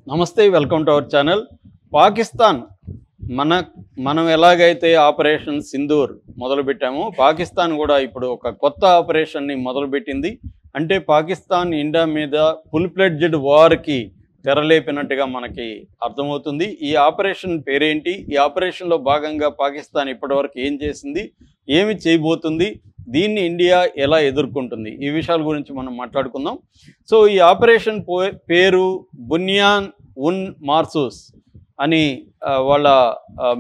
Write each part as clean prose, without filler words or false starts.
నమస్తే, welcome to our channel. Pakistan మనం ఎలాగైతే ఆపరేషన్ సింధూర్ మొదలుపెట్టామో పాకిస్తాన్ కూడా ఇప్పుడు ఒక కొత్త ఆపరేషన్ని మొదలుపెట్టింది. అంటే పాకిస్తాన్ ఇండియా మీద ఫుల్ ఫ్లెడ్జ్డ్ వార్కి తెరలేపినట్టుగా మనకి అర్థమవుతుంది. ఈ ఆపరేషన్ పేరేంటి, ఈ ఆపరేషన్లో భాగంగా పాకిస్తాన్ ఇప్పటివరకు ఏం చేసింది, ఏమి చేయబోతుంది, దీన్ని ఇండియా ఎలా ఎదుర్కొంటుంది, ఈ విషయాల గురించి మనం మాట్లాడుకుందాం. సో ఈ ఆపరేషన్ పేరు బునియాన్ ఉన్ మార్సూస్ అని వాళ్ళ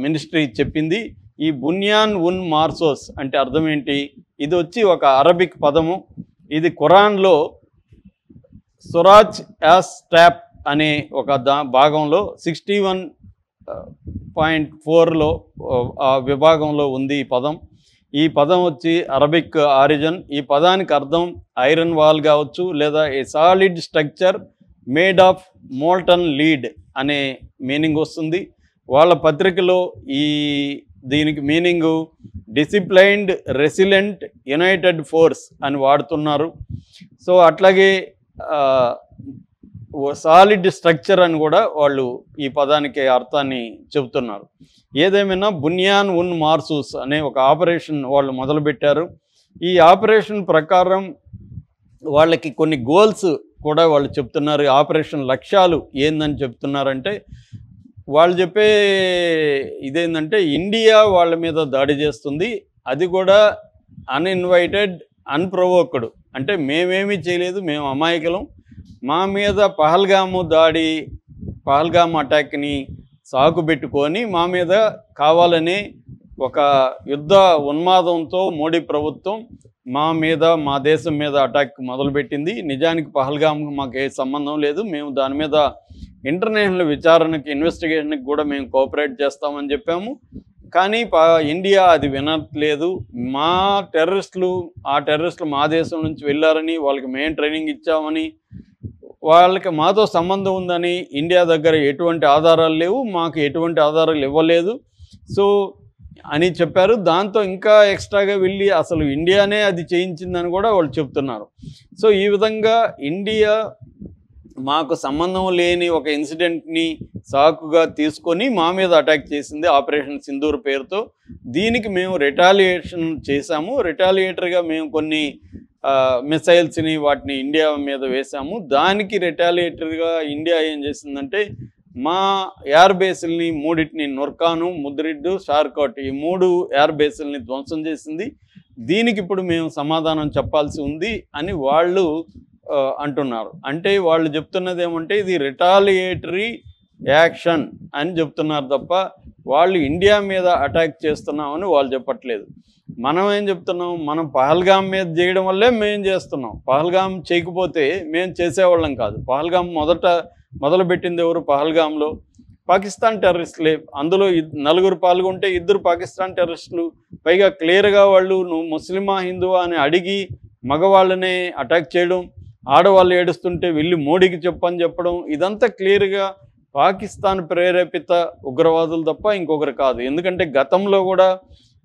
మినిస్ట్రీ చెప్పింది. ఈ బునియాన్ ఉన్ మార్సోస్ అంటే అర్థం ఏంటి? ఇది వచ్చి ఒక అరబిక్ పదము. ఇది ఖురాన్లో సురాజ్ యాస్ ట్యాప్ అనే ఒక భాగంలో 61.4లో ఆ విభాగంలో ఉంది ఈ పదం. ఈ పదం వచ్చి అరబిక్ ఆరిజిన్. ఈ పదానికి అర్థం ఐరన్ వాల్ కావచ్చు, లేదా a solid structure made of molten lead అనే మీనింగ్ వస్తుంది. వాళ్ళ పత్రికలో దీనికి meaning disciplined, resilient, United force అని వాడుతున్నారు. సో అట్లాగే సాలిడ్ స్ట్రక్చర్ అని కూడా వాళ్ళు ఈ పదానికి అర్థాన్ని చెబుతున్నారు. ఏదేమైనా బునియాన్ ఉన్ మార్సూస్ అనే ఒక ఆపరేషన్ వాళ్ళు మొదలుపెట్టారు. ఈ ఆపరేషన్ ప్రకారం వాళ్ళకి కొన్ని గోల్స్ కూడా వాళ్ళు చెప్తున్నారు. ఆపరేషన్ లక్ష్యాలు ఏందని చెప్తున్నారంటే, వాళ్ళు చెప్పే ఇదేంటంటే ఇండియా వాళ్ళ మీద దాడి చేస్తుంది, అది కూడా అన్ఇన్వైటెడ్, అన్ప్రొవోక్డ్. అంటే మేమేమీ చేయలేదు, మేము అమాయకులం, మా మీద పహల్గామ్ అటాక్ని సాకు పెట్టుకొని మా మీద కావాలని ఒక యుద్ధ ఉన్మాదంతో మోడీ ప్రభుత్వం మా దేశం మీద అటాక్ మొదలుపెట్టింది. నిజానికి పహల్గామ్ మాకు ఏ సంబంధం లేదు, మేము దాని మీద ఇంటర్నేషనల్ విచారణకి, ఇన్వెస్టిగేషన్కి కూడా మేము కోఆపరేట్ చేస్తామని చెప్పాము. కానీ ఇండియా అది వినట్లేదు. ఆ టెర్రరిస్టులు మా దేశం నుంచి వెళ్ళారని, వాళ్ళకి మేము ట్రైనింగ్ ఇచ్చామని, వాళ్ళకి మాతో సంబంధం ఉందని ఇండియా దగ్గర ఎటువంటి ఆధారాలు లేవు, మాకు ఎటువంటి ఆధారాలు ఇవ్వలేదు సో అని చెప్పారు. దాంతో ఇంకా ఎక్స్ట్రాగా వెళ్ళి అసలు ఇండియానే అది చేయించిందని కూడా వాళ్ళు చెప్తున్నారు. సో ఈ విధంగా ఇండియా మాకు సంబంధం లేని ఒక ఇన్సిడెంట్ని సాకుగా తీసుకొని మా మీద అటాక్ చేసింది ఆపరేషన్ సింధూర్ పేరుతో. దీనికి మేము రిటాలియేషన్ చేశాము. రిటాలియేటర్గా మేము కొన్ని మిసైల్స్ని వాటిని ఇండియా మీద వేసాము. దానికి రిటాలియేటర్గా ఇండియా ఏం చేసిందంటే మా ఎయిర్ బేసుల్ని మూడింటిని, నుర్కాను, ముద్రిడ్డు, షార్కోట్, ఈ 3 ఎయిర్ బేసుల్ని ధ్వంసం చేసింది. దీనికి ఇప్పుడు మేము సమాధానం చెప్పాల్సి ఉంది అని వాళ్ళు అంటున్నారు. అంటే వాళ్ళు చెప్తున్నది ఏమంటే ఇది రిటాలియేటరీ యాక్షన్ అని చెప్తున్నారు తప్ప వాళ్ళు ఇండియా మీద అటాక్ చేస్తున్నామని వాళ్ళు చెప్పట్లేదు. మనం ఏం చెప్తున్నాం, మనం పహల్గామ్ మీద చేయడం వల్లే మేము చేస్తున్నాం. పహల్గామ్ చేయకపోతే మేము చేసేవాళ్ళం కాదు. పహల్గామ్ మొదలుపెట్టింది ఎవరు? పహల్గామ్లో పాకిస్తాన్ టెర్రరిస్టులే. అందులో 4 పాల్గొంటే 2 పాకిస్తాన్ టెర్రరిస్టులు. పైగా క్లియర్గా వాళ్ళు నువ్వు ముస్లిమా, హిందువా అని అడిగి మగవాళ్ళనే అటాక్ చేయడం, ఆడవాళ్ళు ఏడుస్తుంటే వెళ్ళి మోడీకి చెప్పని చెప్పడం, ఇదంతా క్లియర్గా పాకిస్తాన్ ప్రేరేపిత ఉగ్రవాదులు తప్ప ఇంకొకరు కాదు. ఎందుకంటే గతంలో కూడా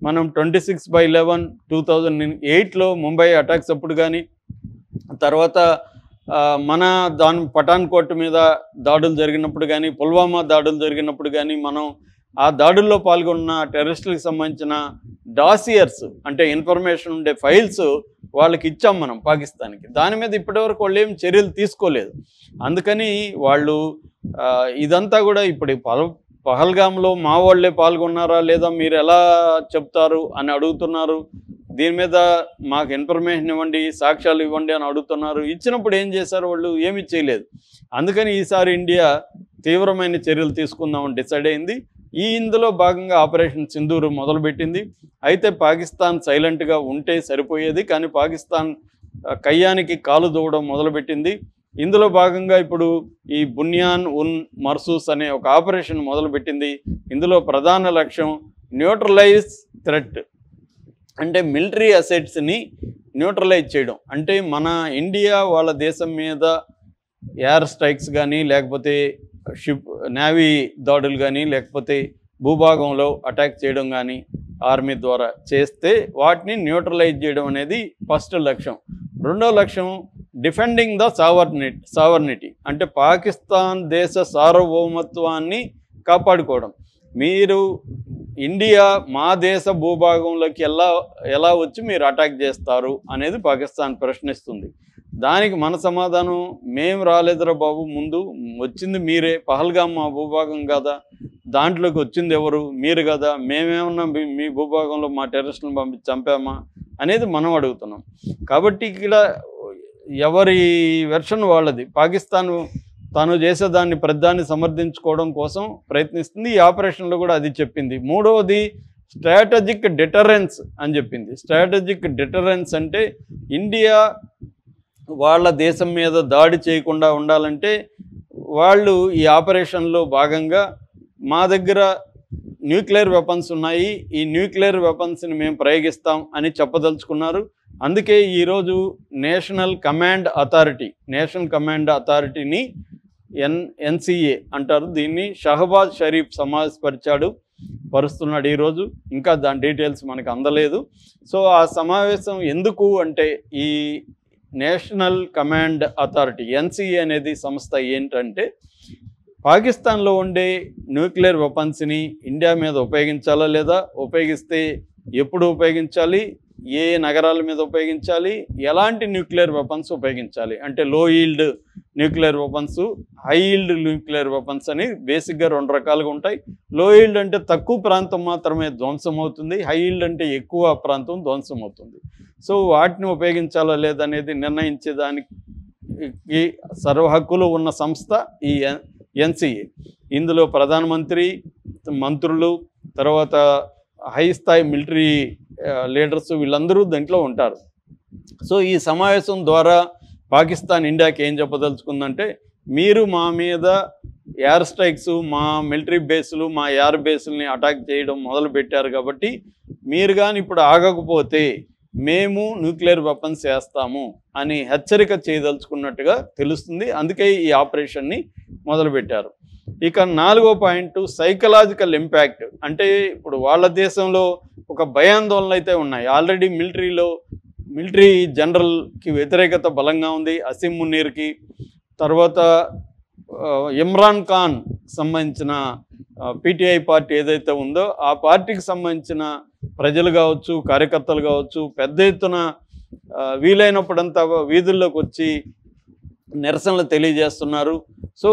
మనం 26/11 2008లో ముంబై అటాక్స్ అప్పుడు కానీ, తర్వాత పఠాన్కోట్ మీద దాడులు జరిగినప్పుడు కానీ, పుల్వామా దాడులు జరిగినప్పుడు కానీ మనం ఆ దాడుల్లో పాల్గొన్న టెర్రరిస్టులకు సంబంధించిన డాసియర్స్ అంటే ఇన్ఫర్మేషన్ ఉండే ఫైల్స్ వాళ్ళకి ఇచ్చాం మనం పాకిస్తాన్కి. దాని మీద ఇప్పటివరకు వాళ్ళు ఏం చర్యలు తీసుకోలేదు. అందుకని వాళ్ళు ఇదంతా కూడా ఇప్పుడు పహల్గామ్లో మా వాళ్ళే పాల్గొన్నారా లేదా మీరు ఎలా చెప్తారు అని అడుగుతున్నారు. దీని మీద మాకు ఇన్ఫర్మేషన్ ఇవ్వండి, సాక్ష్యాలు ఇవ్వండి అని అడుగుతున్నారు. ఇచ్చినప్పుడు ఏం చేశారు? వాళ్ళు ఏమీ చేయలేదు. అందుకని ఈసారి ఇండియా తీవ్రమైన చర్యలు తీసుకుందామని డిసైడ్ అయింది. ఇందులో భాగంగా ఆపరేషన్ సింధూర్ మొదలుపెట్టింది. అయితే పాకిస్తాన్ సైలెంట్గా ఉంటే సరిపోయేది, కానీ పాకిస్తాన్ కయ్యానికి కాలు దూవడం మొదలుపెట్టింది. ఇందులో భాగంగా ఇప్పుడు ఈ బునియాన్ ఉన్ మర్సూస్ అనే ఒక ఆపరేషన్ మొదలుపెట్టింది. ఇందులో ప్రధాన లక్ష్యం న్యూట్రలైజ్ థ్రెట్, అంటే మిలిటరీ అసెట్స్ని న్యూట్రలైజ్ చేయడం. అంటే మన ఇండియా వాళ్ళ దేశం మీద ఎయిర్ స్ట్రైక్స్ కానీ, లేకపోతే నేవీ దాడులు కానీ, లేకపోతే భూభాగంలో అటాక్ చేయడం కానీ ఆర్మీ ద్వారా చేస్తే వాటిని న్యూట్రలైజ్ చేయడం అనేది ఫస్ట్ లక్ష్యం. రెండో లక్ష్యం డిఫెండింగ్ ద సావర్నిటీ అంటే పాకిస్తాన్ దేశ సార్వభౌమత్వాన్ని కాపాడుకోవడం. మీరు ఇండియా మా దేశ భూభాగంలోకి ఎలా వచ్చి మీరు అటాక్ చేస్తారు అనేది పాకిస్తాన్ ప్రశ్నిస్తుంది. దానికి మన సమాధానం, మేము రాలేదురా బాబు, ముందు వచ్చింది మీరే, పహల్గాం మా భూభాగం కదా, దాంట్లోకి వచ్చింది ఎవరు, మీరు కదా, మేమేమన్నా మీ భూభాగంలో మా టెర్రరిస్టులను పంపించి చంపామా అనేది మనం అడుగుతున్నాం. కాబట్టి ఇక్కడ ఎవరి వెర్షన్ వాళ్ళది. పాకిస్తాన్ తాను చేసేదాన్ని ప్రధాన్ని సమర్థించుకోవడం కోసం ప్రయత్నిస్తుంది. ఈ ఆపరేషన్లో కూడా అది చెప్పింది. మూడవది స్ట్రాటజిక్ డిటరెన్స్ అని చెప్పింది. స్ట్రాటజిక్ డిటరెన్స్ అంటే ఇండియా వాళ్ళ దేశం మీద దాడి చేయకుండా ఉండాలంటే వాళ్ళు ఈ ఆపరేషన్లో భాగంగా మా దగ్గర న్యూక్లియర్ వెపన్స్ ఉన్నాయి, ఈ న్యూక్లియర్ వెపన్స్ని మేము ప్రయోగిస్తాం అని చెప్పదలుచుకున్నారు. అందుకే ఈరోజు నేషనల్ కమాండ్ అథారిటీని ఎన్సిఏ అంటారు. దీన్ని షహబాజ్ షరీఫ్ పరుస్తున్నాడు ఈరోజు. ఇంకా దాని డీటెయిల్స్ మనకు అందలేదు. సో ఆ సమావేశం ఎందుకు అంటే ఈ నేషనల్ కమాండ్ అథారిటీ ఎన్సిఏ అనేది సంస్థ ఏంటంటే పాకిస్తాన్లో ఉండే న్యూక్లియర్ వెపన్స్ని ఇండియా మీద ఉపయోగించాలా లేదా, ఉపయోగిస్తే ఎప్పుడు ఉపయోగించాలి, ఏ నగరాల మీద ఉపయోగించాలి, ఎలాంటి న్యూక్లియర్ వెపన్స్ ఉపయోగించాలి అంటే లో yield nuclear weapons, high yield nuclear weapons అని బేసిక్గా 2 రకాలుగా ఉంటాయి. లో ఈల్డ్ అంటే తక్కువ ప్రాంతం మాత్రమే ధ్వంసం అవుతుంది, హై ఈల్డ్ అంటే ఎక్కువ ప్రాంతం ధ్వంసం అవుతుంది. సో వాటిని ఉపయోగించాలా లేదనేది నిర్ణయించేదానికి సర్వ హక్కులు ఉన్న సంస్థ ఈ ఎన్సిఏ. ఇందులో ప్రధానమంత్రి, మంత్రులు, తర్వాత హై స్థాయి మిలిటరీ లీడర్స్ వీళ్ళందరూ దాంట్లో ఉంటారు. సో ఈ సమావేశం ద్వారా పాకిస్తాన్ ఇండియాకి ఏం చెప్పదలుచుకుందంటే, మీరు మా మీద ఎయిర్ స్ట్రైక్స్, మా మిలిటరీ బేసులు, మా ఎయిర్ బేసుల్ని అటాక్ చేయడం మొదలుపెట్టారు కాబట్టి మీరు కానీ ఇప్పుడు ఆగకపోతే మేము న్యూక్లియర్ వెపన్స్ వేస్తాము అని హెచ్చరిక చేయదలుచుకున్నట్టుగా తెలుస్తుంది. అందుకే ఈ ఆపరేషన్ని మొదలుపెట్టారు. ఇక 4వ పాయింట్ సైకలాజికల్ ఇంపాక్ట్. అంటే ఇప్పుడు వాళ్ళ దేశంలో ఒక భయాందోళనలు అయితే ఉన్నాయి. ఆల్రెడీ మిలిటరీ జనరల్కి వ్యతిరేకత బలంగా ఉంది, అసీం మునీర్కి. తర్వాత ఇమ్రాన్ ఖాన్ సంబంధించిన పీటీఐ పార్టీ ఏదైతే ఉందో ఆ పార్టీకి సంబంధించిన ప్రజలు కావచ్చు, కార్యకర్తలు కావచ్చు, పెద్ద ఎత్తున వీలైనప్పుడంతా వీధుల్లోకి వచ్చి నిరసనలు తెలియజేస్తున్నారు. సో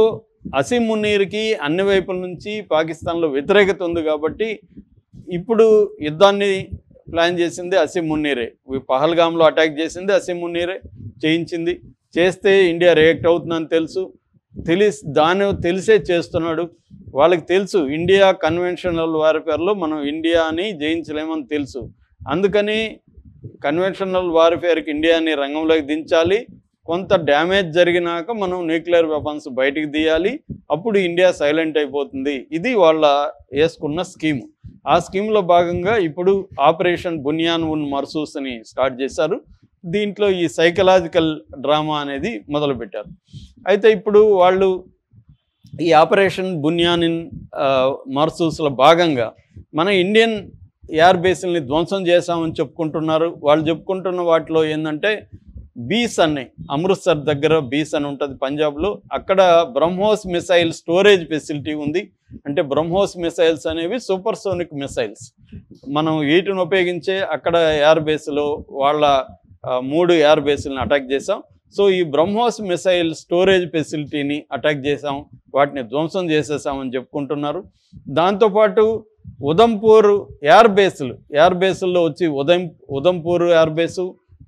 అసీం మునీర్కి అన్ని వైపుల నుంచి పాకిస్తాన్లో వ్యతిరేకత ఉంది కాబట్టి ఇప్పుడు యుద్ధాన్ని ప్లాన్ చేసింది అసీం మునీరే. పహల్గామ్లో అటాక్ చేసింది అసీం మునీరే, చేయించింది. చేస్తే ఇండియా రియాక్ట్ అవుతుందని తెలిసే చేస్తున్నాడు. వాళ్ళకి తెలుసు ఇండియా కన్వెన్షనల్ వార్ఫేర్లో మనం ఇండియాని జయించలేమని తెలుసు. అందుకని కన్వెన్షనల్ వార్ఫేర్కి ఇండియాని రంగంలోకి దించాలి. కొంత డ్యామేజ్ జరిగినాక మనం న్యూక్లియర్ వెపన్స్ బయటికి తీయాలి, అప్పుడు ఇండియా సైలెంట్ అయిపోతుంది. ఇది వాళ్ళ వేసుకున్న స్కీము. ఆ స్కీమ్లో భాగంగా ఇప్పుడు ఆపరేషన్ బునియాన్ ఉన్ మర్సూస్ అని స్టార్ట్ చేశారు. దీంట్లో ఈ సైకలాజికల్ డ్రామా అనేది మొదలుపెట్టారు. అయితే ఇప్పుడు వాళ్ళు ఈ ఆపరేషన్ బునియాన్ ఇన్ మర్సూస్లో భాగంగా మన ఇండియన్ ఎయిర్ బేస్ని ధ్వంసం చేశామని చెప్పుకుంటున్నారు. వాళ్ళు చెప్పుకుంటున్న వాటిలో ఏంటంటే బీస్ అని, అమృత్సర్ దగ్గర బీస్ అని ఉంటుంది పంజాబ్లో, అక్కడ బ్రహ్మోస్ మిసైల్ స్టోరేజ్ ఫెసిలిటీ ఉంది. అంటే బ్రహ్మోస్ మిసైల్స్ అనేవి సూపర్సోనిక్ మిసైల్స్. మనం వీటిని ఉపయోగించే అక్కడ ఎయిర్ బేస్లో వాళ్ళ 3 ఎయిర్ బేస్లను అటాక్ చేసాం. సో ఈ బ్రహ్మోస్ మిసైల్ స్టోరేజ్ ఫెసిలిటీని అటాక్ చేసాం, వాటిని ధ్వంసం చేసేసామని చెప్పుకుంటున్నారు. దాంతోపాటు ఉదంపూర్ ఎయిర్ బేసుల్లో వచ్చి Udhampur air base,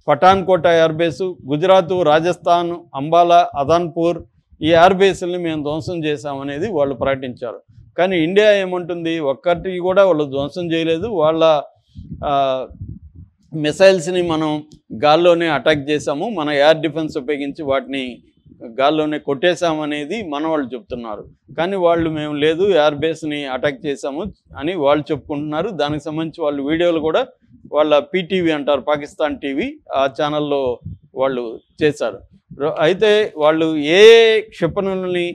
Pathankot air base, Gujarat, Rajasthan, Ambala, Adampur ఈ ఎయిర్ బేసుల్ని మేము ధ్వంసం చేశామనేది వాళ్ళు ప్రకటించారు. కానీ ఇండియా ఏమంటుంది, ఒక్కటి కూడా వాళ్ళు ధ్వంసం చేయలేదు, వాళ్ళ మిసైల్స్ని మనం గాల్లోనే అటాక్ చేసాము, మన ఎయిర్ డిఫెన్స్ ఉపయోగించి వాటిని గాల్లోనే కొట్టేశామనేది మన వాళ్ళు చెప్తున్నారు. కానీ వాళ్ళు మేము లేదు ఎయిర్ బేస్ని అటాక్ చేశాము అని వాళ్ళు చెప్పుకుంటున్నారు. దానికి సంబంధించి వాళ్ళు వీడియోలు కూడా వాళ్ళ పీటీవీ అంటారు, పాకిస్తాన్ టీవీ, ఆ ఛానల్లో వాళ్ళు చేశారు. అయితే వాళ్ళు ఏ క్షిపణుల్ని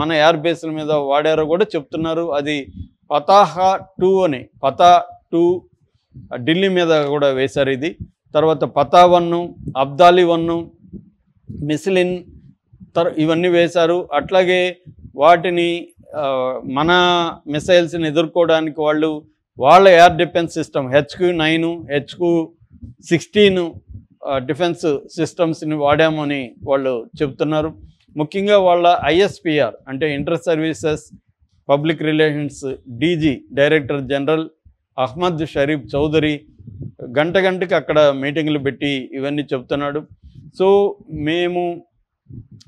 మన ఎయిర్ బేస్ల మీద వాడారో కూడా చెప్తున్నారు. అది పతాహ-2 అని, పతా-2 ఢిల్లీ మీద కూడా వేశారు ఇది. తర్వాత పతా-1, అబ్దాలి-1, మిసిలిన్ ఇవన్నీ వేశారు. అట్లాగే వాటిని మన మిసైల్స్ని ఎదుర్కోవడానికి వాళ్ళ air defence system HQ-9 HQ-16 defence సిస్టమ్స్ని వాడామని వాళ్ళు చెప్తున్నారు. ముఖ్యంగా వాళ్ళ ISPR అంటే inter services public relations DG director general Ahmed Sharif Chaudhry గంటకి అక్కడ మీటింగ్లు పెట్టి ఇవన్నీ చెప్తున్నాడు. సో మేము